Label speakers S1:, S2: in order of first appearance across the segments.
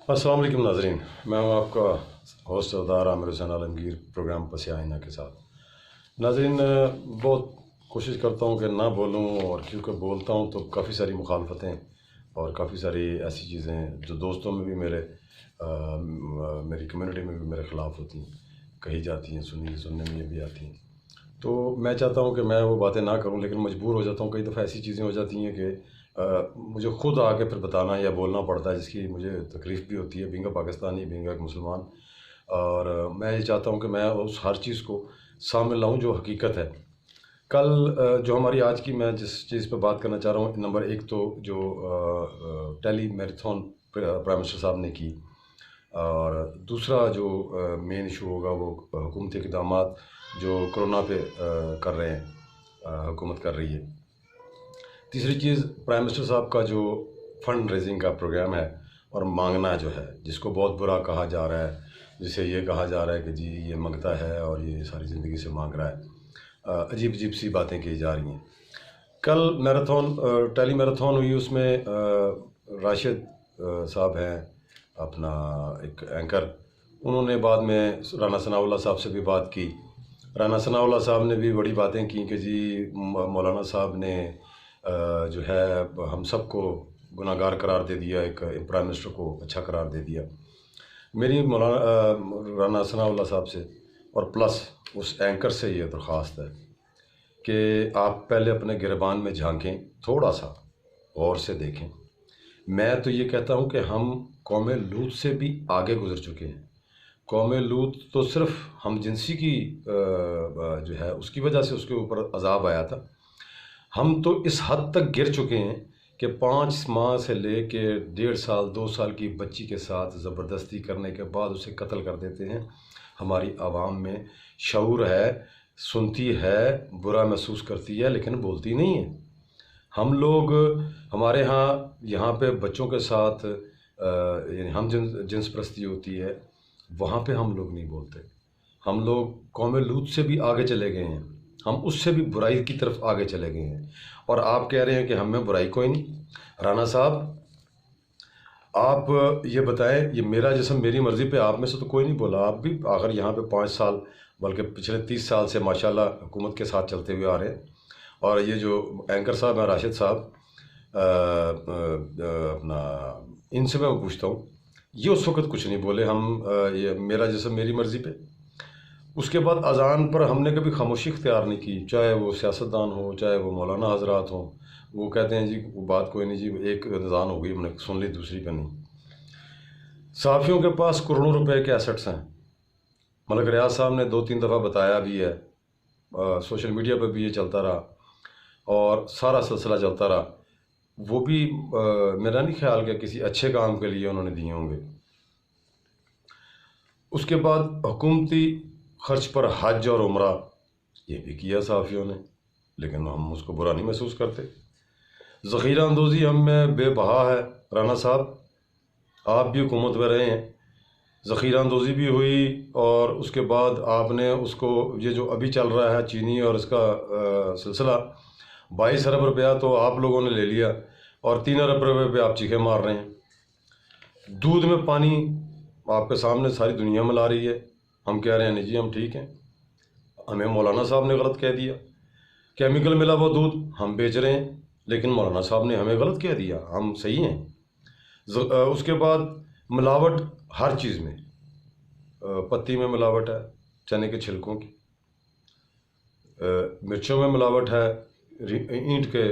S1: अस्सलाम वालेकुम नाज़रीन, मैं हूँ आपका होस्ट सरदार आमिर हुसैन आलमगीर प्रोग्राम पस आइना के साथ। नाज़रीन, बहुत कोशिश करता हूँ कि ना बोलूँ, और क्योंकि बोलता हूँ तो काफ़ी सारी मुखालफतें और काफ़ी सारी ऐसी चीज़ें जो दोस्तों में भी मेरी कम्युनिटी में भी मेरे ख़िलाफ़ होती हैं, कही जाती हैं, सुनने में भी आती हैं। तो मैं चाहता हूँ कि मैं वो बातें ना करूँ, लेकिन मजबूर हो जाता हूँ। कई दफ़ा ऐसी चीज़ें हो जाती हैं कि मुझे ख़ुद आके फिर बताना या बोलना पड़ता है, जिसकी मुझे तकलीफ़ भी होती है, being a Pakistani, being a मुसलमान। और मैं ये चाहता हूँ कि मैं उस हर चीज़ को सामने लाऊँ जो हकीकत है। कल जो हमारी आज की मैं जिस चीज़ पे बात करना चाह रहा हूँ, नंबर एक तो जो टेली मैराथन प्राइम मिनिस्टर साहब ने की, और दूसरा जो मेन इशू होगा वो हुकूमती इक़दामात जो कोरोना पे कर रहे हैं, हुकूमत कर रही है। तीसरी चीज़, प्राइम मिनिस्टर साहब का जो फ़ंड रेजिंग का प्रोग्राम है और मांगना जो है, जिसको बहुत बुरा कहा जा रहा है, जिसे ये कहा जा रहा है कि जी ये मंगता है और ये सारी ज़िंदगी से मांग रहा है। अजीब अजीब सी बातें की जा रही हैं। कल टेली मैराथन हुई, उसमें राशिद साहब हैं अपना एक एंकर, उन्होंने बाद में राना सनाउल्लाह साहब से भी बात की। राना सनाउल्लाह साहब ने भी बड़ी बातें की कि जी मौलाना साहब ने जो है हम सबको गुनाहगार करार दे दिया, एक प्राइम मिनिस्टर को अच्छा करार दे दिया। मेरी राना सनाउल्लाह साहब से और प्लस उस एंकर से ये दरख्वास्त है कि आप पहले अपने गिरबान में झांकें, थोड़ा सा गौर से देखें। मैं तो ये कहता हूँ कि हम कौम लूत से भी आगे गुजर चुके हैं। कौम लूत तो सिर्फ हम जिनसी की जो है उसकी वजह से उसके ऊपर अजाब आया था। हम तो इस हद तक गिर चुके हैं कि 5 माह से ले के 1.5 साल 2 साल की बच्ची के साथ ज़बरदस्ती करने के बाद उसे कत्ल कर देते हैं। हमारी आवाम में शऊर है, सुनती है, बुरा महसूस करती है, लेकिन बोलती नहीं है। हम लोग हमारे यहाँ पे बच्चों के साथ यानी हम जिन्स परस्ती होती है, वहाँ पे हम लोग नहीं बोलते। हम लोग कौम लूत से भी आगे चले गए हैं, हम उससे भी बुराई की तरफ आगे चले गए हैं। और आप कह रहे हैं कि हम में बुराई कोई नहीं। राना साहब, आप ये बताएं, ये मेरा जिस्म मेरी मर्ज़ी पे आप में से तो कोई नहीं बोला। आप भी आखिर यहाँ पे 5 साल बल्कि पिछले 30 साल से माशाल्लाह हुकूमत के साथ चलते हुए आ रहे हैं। और ये जो एंकर साहब हैं राशिद साहब, अपना इनसे मैं पूछता हूँ, ये उस वक़्त कुछ नहीं बोले, ये मेरा जिस्म मेरी मर्ज़ी पे। उसके बाद अज़ान पर हमने कभी खामोशी इख्तियार नहीं की, चाहे वो सियासतदान हो, चाहे वो मौलाना हजरात हों। वो कहते हैं जी वो बात कोई नहीं जी, एक अज़ान हो गई हमने सुन ली, दूसरी पे नहीं। सहाफ़ियों के पास करोड़ों रुपए के एसेट्स हैं। मलिक रियाज साहब ने 2-3 दफ़ा बताया भी है, सोशल मीडिया पर भी ये चलता रहा और सारा सिलसिला चलता रहा। वो भी मेरा नहीं ख्याल कि किसी अच्छे काम के लिए उन्होंने दिए होंगे। उसके बाद हुकूमती खर्च पर हज और उम्रा ये भी किया सहाफ़ियों ने, लेकिन हम उसको बुरा नहीं महसूस करते। ज़ख़ीरा अंदोज़ी हम में बेबहा है। राना साहब, आप भी हुकूमत में रहे हैं, ज़ख़ीरा अंदोज़ी भी हुई, और उसके बाद आपने उसको, ये जो अभी चल रहा है चीनी और इसका सिलसिला, 22 अरब रुपया तो आप लोगों ने ले लिया और 3 अरब रुपये पे आप चीखे मार रहे हैं। दूध में पानी आपके सामने सारी दुनिया मिला रही है, हम कह रहे हैं नहीं जी हम ठीक हैं। हमें मौलाना साहब ने गलत कह दिया, केमिकल मिला हुआ दूध हम बेच रहे हैं, लेकिन मौलाना साहब ने हमें गलत कह दिया, हम सही हैं। उसके बाद मिलावट हर चीज़ में, पत्ती में मिलावट है, चने के छिलकों की, मिर्चों में मिलावट है, ईंट के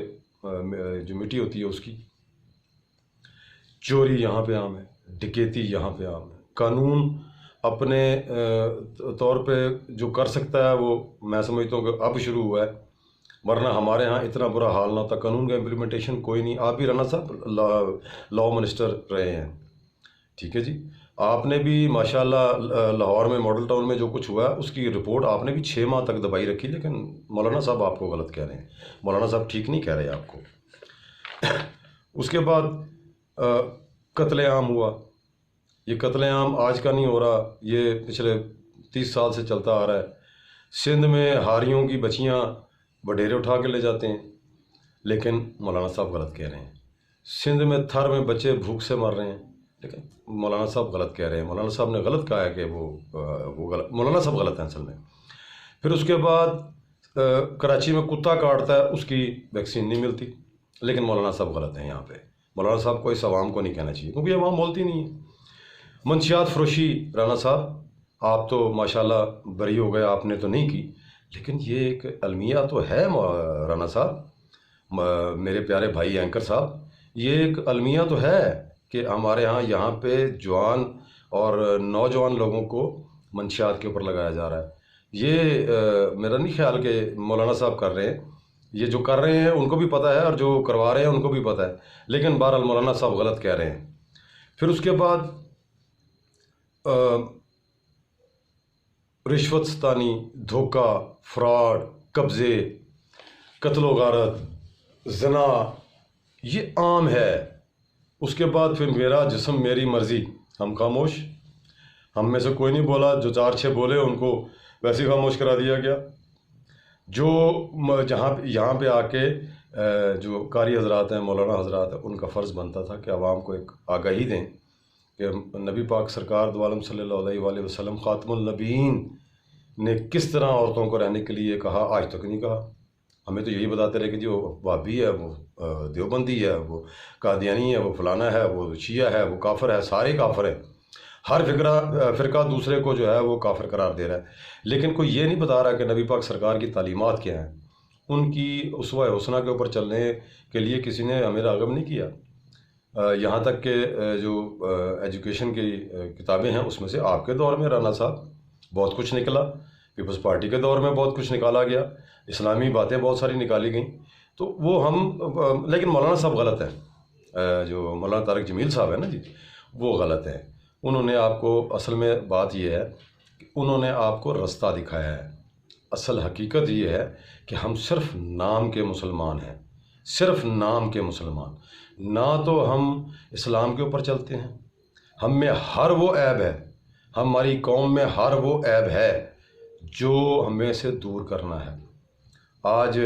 S1: जो मिट्टी होती है उसकी। चोरी यहाँ पे आम है, डकैती यहाँ पे आम है। कानून अपने तौर पे जो कर सकता है वो मैं समझता हूँ कि अब शुरू हुआ है, वरना हमारे यहाँ इतना बुरा हाल ना होता। कानून का इम्प्लीमेंटेशन कोई नहीं। आप भी राना साहब लॉ मिनिस्टर रहे हैं, ठीक है जी, आपने भी माशाल्लाह लाहौर में मॉडल टाउन में जो कुछ हुआ है उसकी रिपोर्ट आपने भी 6 माह तक दबाई रखी, लेकिन मौलाना साहब आपको गलत कह रहे हैं, मौलाना साहब ठीक नहीं कह रहे आपको। उसके बाद कत्लेआम हुआ। ये कत्लेआम आज का नहीं हो रहा, ये पिछले 30 साल से चलता आ रहा है। सिंध में हारियों की बच्चियाँ बडेरे उठा के ले जाते हैं, लेकिन मौलाना साहब गलत कह रहे हैं। सिंध में थर में बच्चे भूख से मर रहे हैं, لیکن مولانا صاحب غلط کہہ رہے ہیں، مولانا صاحب نے غلط کہا ہے کہ وہ غلط، مولانا صاحب غلط ہیں اصل میں۔ پھر اس کے بعد کراچی میں کتا کاٹتا ہے اس کی ویکسین نہیں ملتی، لیکن مولانا صاحب غلط ہیں یہاں پہ۔ مولانا صاحب کو اس عوام کو نہیں کہنا چاہیے، کیونکہ عوام بولتی نہیں ہے۔ منشیات فروشی رانا صاحب، آپ تو ماشاءاللہ بری ہو گئے، آپ نے تو نہیں کی، لیکن یہ ایک المیہ تو ہے رانا صاحب، میرے پیارے بھائی اینکر صاحب، یہ ایک المیہ تو ہے کہ ہمارے یہاں پہ جوان اور نوجوان لوگوں کو منشیات کے اوپر لگایا جا رہا ہے۔ یہ میرا نہیں خیال کہ مولانا صاحب کر رہے ہیں، یہ جو کر رہے ہیں ان کو بھی پتہ ہے اور جو کروا رہے ہیں ان کو بھی پتہ ہے، لیکن بہرحال مولانا صاحب غلط کہہ رہے ہیں۔ پھر اس کے بعد رشوت ستانی، دھوکہ، فراڈ، قبضے، قتل و غارت، زنا، یہ عام ہے۔ اس کے بعد پھر میرا جسم میری مرضی، ہم خاموش، ہم میں سے کوئی نہیں بولا، جو 4-6 بولے ان کو ویسے ہی خاموش کرا دیا گیا۔ جو یہاں پہ آ کے جو قاری حضرات ہیں، مولانا حضرات ہیں، ان کا فرض بنتا تھا کہ عوام کو ایک آگاہی دیں کہ نبی پاک سرکار دو عالم صلی اللہ علیہ وآلہ وسلم خاتم النبیین نے کس طرح عورتوں کو رہنے کے لیے کہا، آج تک نہیں کہا۔ ہمیں تو یہی بتاتے رہے کہ جو وہابی ہے، وہ دیوبندی ہے، وہ قادیانی ہے، وہ فلانا ہے، وہ شیعہ ہے، وہ کافر ہے، سارے کافر ہیں۔ ہر فرقہ دوسرے کو جو ہے وہ کافر قرار دے رہا ہے، لیکن کوئی یہ نہیں بتا رہا کہ نبی پاک سرکار کی تعلیمات کیا ہیں۔ ان کی اسوہ حسنہ کے اوپر چلنے کے لیے کسی نے ہمیں راغب نہیں کیا۔ یہاں تک کہ جو ایجوکیشن کی کتابیں ہیں اس میں سے آپ کے دور میں رانا صاحب بہت کچھ نکلا، پیپلز پارٹی کے دور میں بہت کچھ نکالا گیا، اسلامی باتیں بہت ساری نکالی گئیں، تو وہ لیکن مولانا صاحب غلط ہیں، جو مولانا طارق جمیل صاحب ہیں نا جی، وہ غلط ہیں۔ انہوں نے آپ کو، اصل میں بات یہ ہے کہ انہوں نے آپ کو رستہ دکھایا ہے۔ اصل حقیقت یہ ہے کہ ہم صرف نام کے مسلمان ہیں، صرف نام کے مسلمان، نہ تو ہم اسلام کے اوپر چلتے ہیں۔ ہم میں ہر وہ عیب ہے، ہماری قوم میں ہر وہ عیب ہے جو ہمیں سے دور کرنا ہے۔ آج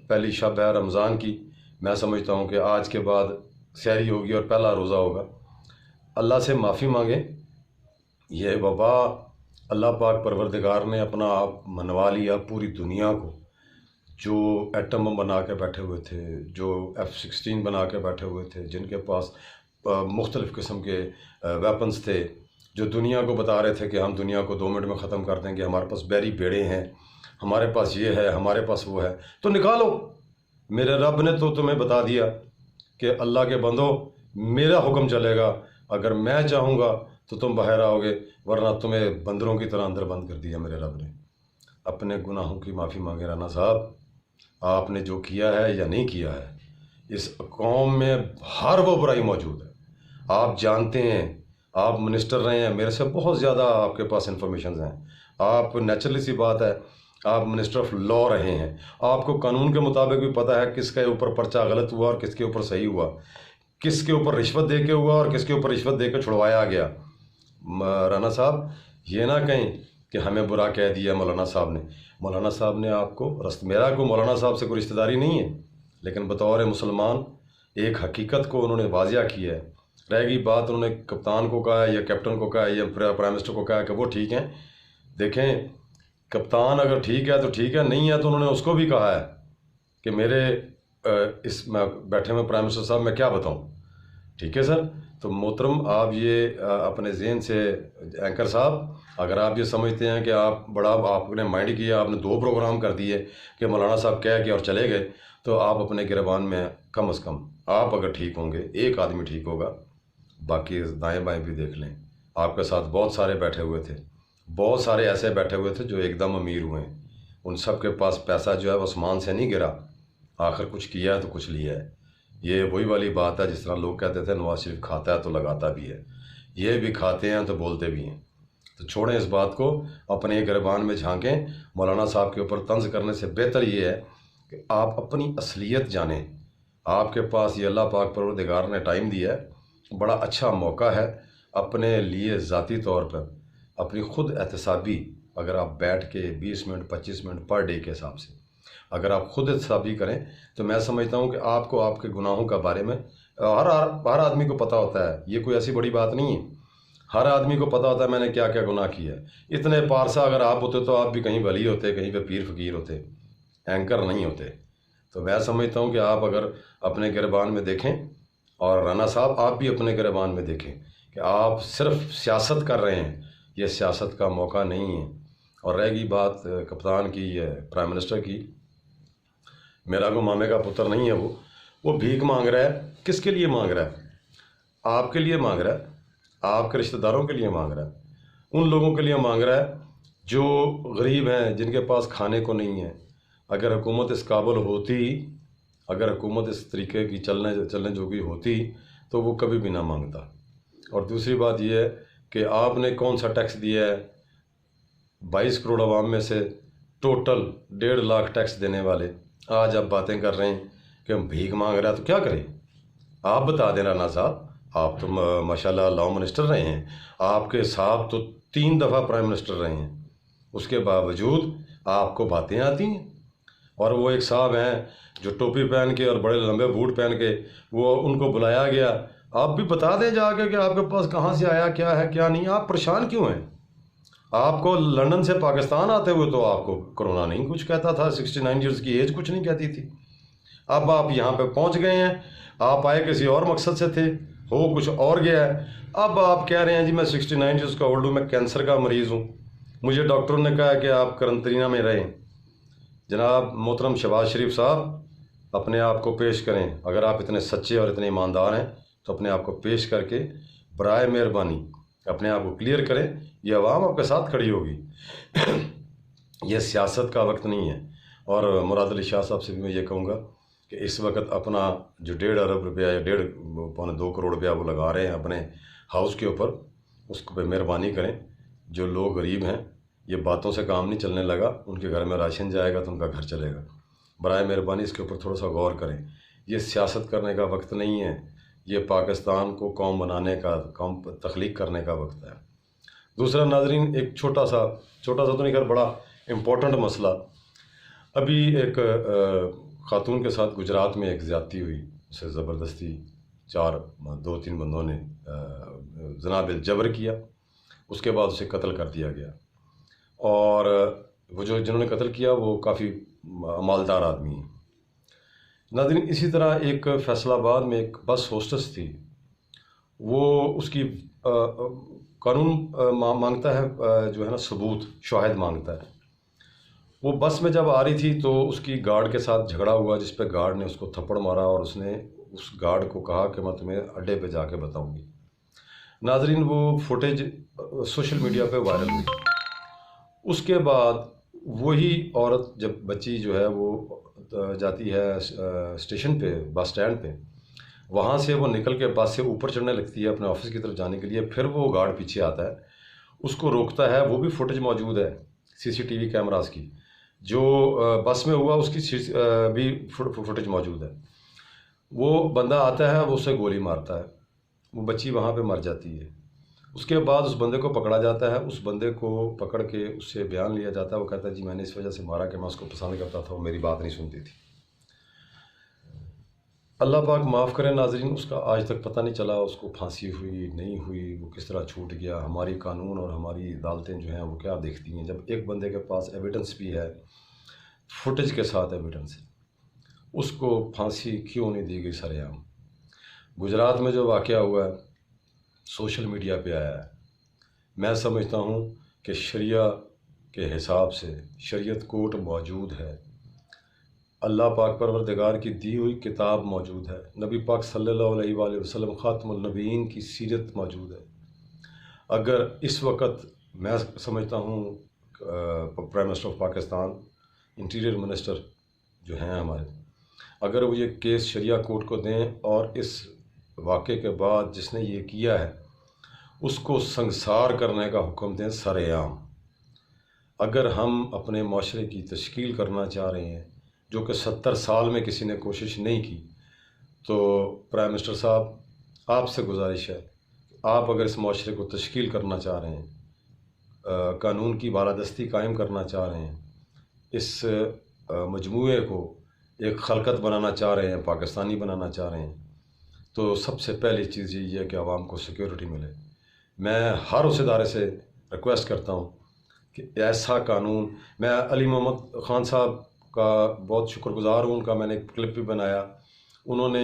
S1: پہلی شب ہے رمضان کی، میں سمجھتا ہوں کہ آج کے بعد سحری ہوگی اور پہلا روزہ ہوگا۔ اللہ سے معافی مانگیں، یہ وبا اللہ پاک پروردگار نے اپنا آپ منوا لیا پوری دنیا کو۔ جو ایٹم بم بنا کے بیٹھے ہوئے تھے، جو F-16 بنا کے بیٹھے ہوئے تھے، جن کے پاس مختلف قسم کے ویپنز تھے، جو دنیا کو بتا رہے تھے کہ ہم دنیا کو 2 منٹ میں ختم کر دیں گے، ہمارے پاس بیری بیڑے ہیں، ہمارے پاس یہ ہے، ہمارے پاس وہ ہے، تو نکالو۔ میرے رب نے تو تمہیں بتا دیا کہ اللہ کے بندو، میرا حکم چلے گا، اگر میں چاہوں گا تو تم باہر آؤ گے، ورنہ تمہیں بندروں کی طرح اندر بند کر دیا میرے رب نے۔ اپنے گناہوں کی معافی مانگے رانا صاحب، آپ نے جو کیا ہے یا نہیں کیا ہے، اس قوم میں ہر وہ برائی موجود ہے، آپ جانتے ہیں، آپ منسٹر رہے ہیں، میرے سے بہت زیادہ آپ کے پاس انفارمیشنز ہیں، آپ نیچرلی سی بات ہے، آپ منسٹر آف لا رہے ہیں، آپ کو قانون کے مطابق بھی پتہ ہے کس کے اوپر پرچہ غلط ہوا اور کس کے اوپر صحیح ہوا، کس کے اوپر رشوت دے کے ہوا اور کس کے اوپر رشوت دے کے چھڑوایا گیا۔ رانا صاحب یہ نہ کہیں کہ ہمیں برا کہہ دیا مولانا صاحب نے۔ مولانا صاحب نے آپ کو میرا کو مولانا صاحب سے کوئی رشتہ داری نہیں ہے، لیکن بطور مسلمان ایک حقیقت کو انہوں نے واضح کیا ہے۔ رہ گئی بات، انہوں نے کپتان کو کہا ہے یا کیپٹن کو کہا ہے یا پرائم منسٹر کو کہا ہے کہ وہ ٹھیک ہیں، دیکھیں کپتان اگر ٹھیک ہے تو ٹھیک ہے، نہیں ہے تو انہوں نے اس کو بھی کہا ہے کہ میرے اس میں بیٹھے ہوئے پرائم منسٹر صاحب میں کیا بتاؤں، ٹھیک ہے سر۔ تو محترم آپ یہ اپنے ذہن سے، اینکر صاحب اگر آپ یہ سمجھتے ہیں کہ آپ نے مائنڈ کیا، آپ نے 2 پروگرام کر دیے کہ مولانا صاحب کہہ کے اور چلے گئے، تو آپ اپنے گریبان میں کم از کم آپ اگر ٹھیک ہوں گے، ایک آدمی ٹھیک ہوگا، باقی دائیں بائیں بھی دیکھ لیں۔ آپ کے ساتھ بہت سارے بیٹھے ہوئے تھے، بہت سارے ایسے بیٹھے ہوئے تھے جو ایک دم امیر ہوئے ہیں، ان سب کے پاس پیسہ جو ہے وہ آسمان سے نہیں گرا، آخر کچھ کیا ہے تو کچھ لیا ہے۔ یہ وہی والی بات ہے جس طرح لوگ کہتے تھے نواز شریف کھاتا ہے تو لگاتا بھی ہے، یہ بھی کھاتے ہیں تو بولتے بھی ہیں۔ تو چھوڑیں اس بات کو، اپنے گریبان میں جھانکیں۔ مولانا صاحب کے اوپر طنز کرنے سے بہتر یہ ہے کہ آپ اپنی اصلیت جانیں۔ آپ کے پاس یہ اللہ پاک پروردگار نے ٹائم دیا ہے، بڑا اچھا موقع ہے اپنے لیے ذاتی طور پر اپنی خود احتسابی، اگر آپ بیٹھ کے 20 منٹ 25 منٹ پر ڈے کے حساب سے اگر آپ خود احتسابی کریں تو میں سمجھتا ہوں کہ آپ کو آپ کے گناہوں کا بارے میں हर आदमी को पता होता है, ये कोई ऐसी बड़ी बात नहीं है। हर आदमी को पता होता है मैंने क्या क्या गुनाह किया है। इतने पारसा अगर आप होते तो आप भी कहीं वली होते, कहीं पे पीर फकीर होते, एंकर नहीं होते। तो मैं समझता हूँ कि आप अगर अपने गिरबान में देखें, और राना साहब आप भी अपने गिरबान में देखें कि आप सिर्फ सियासत कर रहे हैं, ये सियासत का मौका नहीं है। और रहेगी बात कप्तान की, प्राइम मिनिस्टर की, मेरा को मामे का पुत्र नहीं है, वो भीख मांग रहा है। किसके लिए मांग रहा है? आपके लिए मांग रहा है, आपके रिश्तेदारों के लिए मांग रहा है, उन लोगों के लिए मांग रहा है जो गरीब हैं, जिनके पास खाने को नहीं है। अगर हुकूमत इस काबिल होती, अगर हुकूमत इस तरीके की चलने जोगी होती तो वो कभी भी ना मांगता। और दूसरी बात यह है कि आपने कौन सा टैक्स दिया है? 22 करोड़ आवाम में से टोटल 1.5 लाख टैक्स देने वाले आज आप बातें कर रहे हैं कि हम भीख मांग रहे हैं। तो क्या करें? आप बता दें राना साहब, आप तो माशाल्लाह लॉ मिनिस्टर रहे हैं, आपके साहब तो 3 दफ़ा प्राइम मिनिस्टर रहे हैं, उसके बावजूद आपको बातें आती हैं। और वो एक साहब हैं जो टोपी पहन के और बड़े लंबे बूट पहन के, वो उनको बुलाया गया। आप भी बता दें जाके कि आपके पास कहाँ से आया, क्या है क्या नहीं। आप परेशान क्यों हैं? आपको लंदन से पाकिस्तान आते हुए तो आपको कोरोना नहीं कुछ कहता था, 69 ईयर्स की एज कुछ नहीं कहती थी। अब आप यहाँ पे पहुँच गए हैं, आप आए किसी और मकसद से थे, हो कुछ और गया है। अब आप कह रहे हैं जी मैं 69 ईयर्स का ओल्ड हूँ, मैं कैंसर का मरीज़ हूँ, मुझे डॉक्टरों ने कहा कि आप करंतना में रहें। जनाब मोहतरम शहबाज शरीफ साहब, अपने आप को पेश करें। अगर आप इतने सच्चे और इतने ईमानदार हैं तो अपने आप को पेश करके बराए मेहरबानी अपने आप को क्लियर करें। ये आवाम आपके साथ खड़ी होगी। ये सियासत का वक्त नहीं है। और मुराद अली शाह साहब से भी मैं ये कहूँगा कि इस वक्त अपना जो 1.5 अरब रुपया या 1.5-2 करोड़ रुपया वो लगा रहे हैं अपने हाउस के ऊपर, उसको पे मेहरबानी करें। जो लोग गरीब हैं, ये बातों से काम नहीं चलने लगा, उनके घर में राशन जाएगा तो उनका घर चलेगा। बराए मेहरबानी इसके ऊपर थोड़ा सा गौर करें। ये सियासत करने का वक्त नहीं है, ये पाकिस्तान को कौम बनाने का, कौम तख्लीक करने का वक्त है। दूसरा नाजरीन, एक छोटा सा तो नहीं, खैर बड़ा इम्पोर्टेंट मसला। अभी एक ख़ातून के साथ गुजरात में एक ज़्यादती हुई, उसे ज़बरदस्ती 2-3 बंदों ने ज़ना बिल जबर किया, उसके बाद उसे कत्ल कर दिया गया। और वो जिन्होंने कत्ल किया वो काफ़ी मालदार आदमी हैं। नाज़रीन, इसी तरह एक फैसलाबाद में एक बस होस्टेस थी, वो उसकी कानून मांगता है जो है ना सबूत, शाहिद मांगता है। वो बस में जब आ रही थी तो उसकी गार्ड के साथ झगड़ा हुआ, जिस पे गार्ड ने उसको थप्पड़ मारा और उसने उस गार्ड को कहा कि मैं तुम्हें अड्डे पे जाके बताऊंगी। नाजरीन, वो फुटेज सोशल मीडिया पे वायरल हुई। उसके बाद वही औरत, जब बच्ची जो है वो जाती है स्टेशन पे, बस स्टैंड पे, वहाँ से वो निकल के बस से ऊपर चढ़ने लगती है अपने ऑफिस की तरफ जाने के लिए। फिर वो गार्ड पीछे आता है, उसको रोकता है। वो भी फुटेज मौजूद है CCTV कैमरास की, जो बस में हुआ उसकी भी फुटेज मौजूद है। वो बंदा आता है, वो उसे गोली मारता है, वो बच्ची वहाँ पे मर जाती है। उसके बाद उस बंदे को पकड़ा जाता है, उस बंदे को पकड़ के उससे बयान लिया जाता है। वो कहता है जी मैंने इस वजह से मारा कि मैं उसको पसंद करता था, वो मेरी बात नहीं सुनती थी। अल्लाह पाक माफ़ करें नाजरीन, उसका आज तक पता नहीं चला उसको फांसी हुई नहीं हुई, वो किस तरह छूट गया। हमारी कानून और हमारी अदालतें जो हैं वो क्या देखती हैं, जब एक बंदे के पास एविडेंस भी है, फुटेज के साथ एविडेंस, उसको फांसी क्यों नहीं दी गई सरेआम। गुजरात में जो वाक़या हुआ है सोशल मीडिया पे आया है। मैं समझता हूँ कि शरिया के हिसाब से शरीयत कोर्ट मौजूद है, अल्लाह पाक परवरदिगार की दी हुई किताब मौजूद है, नबी पाक सल्लल्लाहु अलैहि वसल्लम ख़ातमुन नबीयीन की सीरत मौजूद है। अगर इस वक्त मैं समझता हूँ prime minister of Pakistan, interior minister जो हैं हमारे, अगर वो ये केस शरिया कोर्ट को दें और इस वाक़े के बाद जिसने ये किया है उसको संसार करने का हुक्म दें सरेआम। अगर हम अपने माशरे की तश्कील करना चाह रहे हैं, जो कि 70 साल में किसी ने कोशिश नहीं की, तो प्राइम मिनिस्टर साहब आपसे गुजारिश है, आप अगर इस माशरे को तश्कील करना चाह रहे हैं, कानून की बालादस्ती कायम करना चाह रहे हैं, इस मजमूए को एक खलकत बनाना चाह रहे हैं, पाकिस्तानी बनाना चाह रहे हैं, تو سب سے پہلی چیز یہی ہے کہ عوام کو سیکیورٹی ملے۔ میں ہر اس ادارے سے ریکویسٹ کرتا ہوں کہ ایسا قانون، میں علی محمد خان صاحب کا بہت شکر گزار ہوں، ان کا میں نے ایک کلپ بھی بنایا، انہوں نے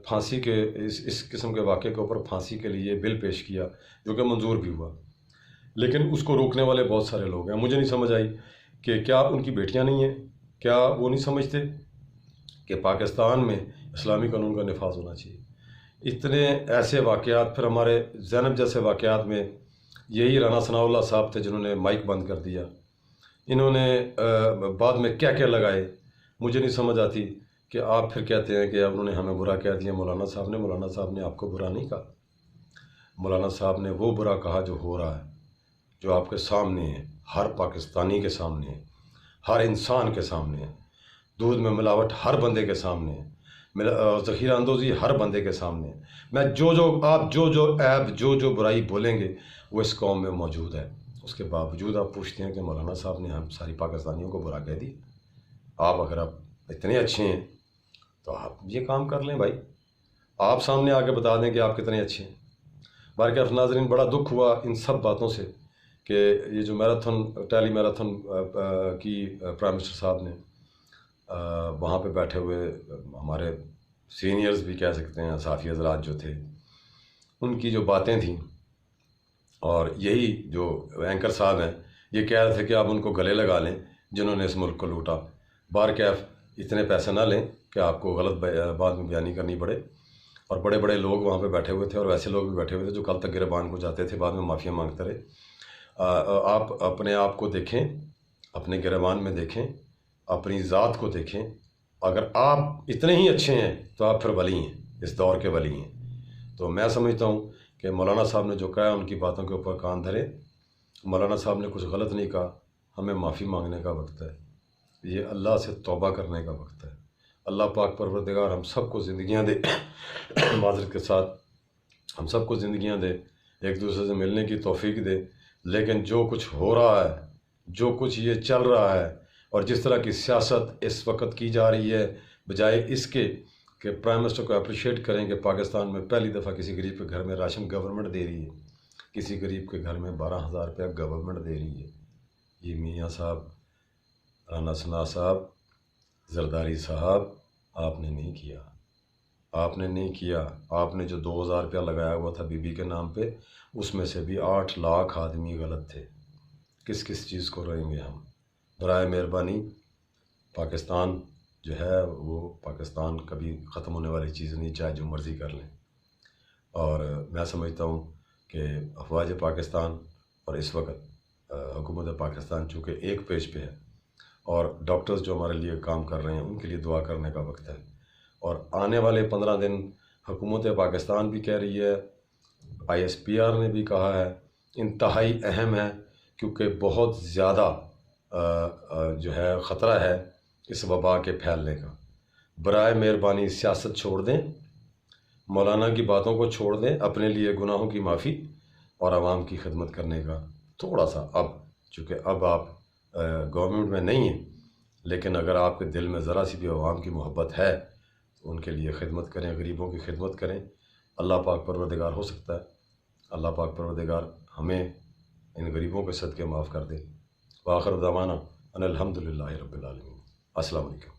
S1: پھانسی کے اس قسم کے واقعے کے اوپر پھانسی کے لیے بل پیش کیا جو کہ منظور بھی ہوا، لیکن اس کو روکنے والے بہت سارے لوگ ہیں۔ مجھے نہیں سمجھ آئی کہ کیا ان کی بیٹیاں نہیں ہیں، کیا وہ نہیں سمجھتے کہ پاکستان میں اسلامی قانون کا نفاذ ہونا چاہیے۔ اتنے ایسے واقعات، پھر ہمارے زینب جیسے واقعات میں یہی رانا ثناء اللہ صاحب تھے جنہوں نے مائک بند کر دیا، انہوں نے بعد میں کیا کیا لگائے۔ مجھے نہیں سمجھ آتی کہ آپ پھر کہتے ہیں کہ انہوں نے ہمیں برا کہہ دیا مولانا صاحب نے آپ کو برا نہیں کہا۔ مولانا صاحب نے وہ برا کہا جو ہو رہا ہے، جو آپ کے سامنے ہے، ہر پاکستانی کے سامنے ہے، ہر انسان کے سامنے ہے۔ دودھ میں ملاوٹ ہر بندے کے سامنے ہے، ذخیرہ اندوزی ہر بندے کے سامنے ہے۔ میں آپ جو عیب جو برائی بولیں گے وہ اس قوم میں موجود ہے، اس کے باوجود آپ پوچھتے ہیں کہ مولانا صاحب نے ہم ساری پاکستانیوں کو برا کہہ دی۔ اگر آپ اتنے اچھے ہیں تو آپ یہ کام کر لیں بھائی، آپ سامنے آ کے بتا دیں کہ آپ کتنے اچھے ہیں۔ بارکیف ناظرین، بڑا دکھ ہوا ان سب باتوں سے کہ یہ جو ٹیلی میراتھن کی پرائم منسٹر صاحب نے وہاں پہ بیٹھے ہوئے ہمارے سینئرز بھی کہہ سکتے ہیں، صحافی حضرات جو تھے، ان کی جو باتیں تھیں، اور یہی جو اینکر صاحب ہیں یہ کہہ رہے تھے کہ آپ ان کو گلے لگا لیں جنہوں نے اس ملک کو لوٹا۔ بارکیف اتنے پیسے نہ لیں کہ آپ کو غلط بات میں بیانی کرنی پڑے۔ اور بڑے بڑے لوگ وہاں پہ بیٹھے ہوئے تھے، اور ویسے لوگ بھی بیٹھے ہوئے تھے جو کل تک گریبان کو جاتے تھے، بعد میں معافیا مانگتے رہے۔ آپ اپنے آپ کو دیکھیں، اپنے گریبان میں دیکھیں، اپنی ذات کو دیکھیں۔ اگر آپ اتنے ہی اچھے ہیں تو آپ پھر ولی ہیں، اس دور کے ولی ہیں۔ تو میں سمجھتا ہوں کہ مولانا صاحب نے جو کہا ان کی باتوں کے اوپر کان دھرے۔ مولانا صاحب نے کچھ غلط نہیں کہا، ہمیں معافی مانگنے کا وقت ہے، یہ اللہ سے توبہ کرنے کا وقت ہے۔ اللہ پاک پروردگار ہم سب کو زندگیاں دے، معذرت کے ساتھ ہم سب کو زندگیاں دے، ایک دوسرے سے ملنے کی توفیق دے۔ لیکن جو کچھ ہو رہا ہے، جو کچھ یہ چل رہا ہے، اور جس طرح کی سیاست اس وقت کی جا رہی ہے، بجائے اس کے کہ پرائم منسٹر کو اپریشیٹ کریں کہ پاکستان میں پہلی دفعہ کسی غریب کے گھر میں راشن گورنمنٹ دے رہی ہے، کسی غریب کے گھر میں 12,000 روپیہ گورنمنٹ دے رہی ہے۔ یہ میاں صاحب، رانا ثناء صاحب، زرداری صاحب، آپ نے نہیں کیا، آپ نے نہیں کیا۔ آپ نے جو 2,000 روپیہ لگایا ہوا تھا بی بی کے نام پہ، اس میں سے بھی 8 لاکھ آدمی غلط تھے۔ کس چیز کو رہیں گے ہم؟ برائے مہربانی، پاکستان جو ہے وہ پاکستان کبھی ختم ہونے والی چیز نہیں، چاہے جو مرضی کر لیں۔ اور میں سمجھتا ہوں کہ افواج پاکستان اور اس وقت حکومت پاکستان چونکہ ایک پیج پہ ہے، اور ڈاکٹرز جو ہمارے لیے کام کر رہے ہیں ان کے لیے دعا کرنے کا وقت ہے۔ اور آنے والے 15 دن حکومت پاکستان بھی کہہ رہی ہے، ISPR نے بھی کہا ہے، انتہائی اہم ہے، کیونکہ بہت زیادہ جو ہے خطرہ ہے اس وبا کے پھیلنے کا۔ برائے مہربانی سیاست چھوڑ دیں، مولانا کی باتوں کو چھوڑ دیں، اپنے لیے گناہوں کی معافی اور عوام کی خدمت کرنے کا تھوڑا سا، چونکہ اب آپ گورنمنٹ میں نہیں ہیں، لیکن اگر آپ کے دل میں ذرا سی بھی عوام کی محبت ہے تو ان کے لیے خدمت کریں، غریبوں کی خدمت کریں۔ اللہ پاک پروردگار ہو سکتا ہے، اللہ پاک پروردگار ہمیں ان غریبوں کے صدقے معاف کر دے۔ وآخر دعوانا ان الحمدللہ رب العالمین۔ السلام علیکم۔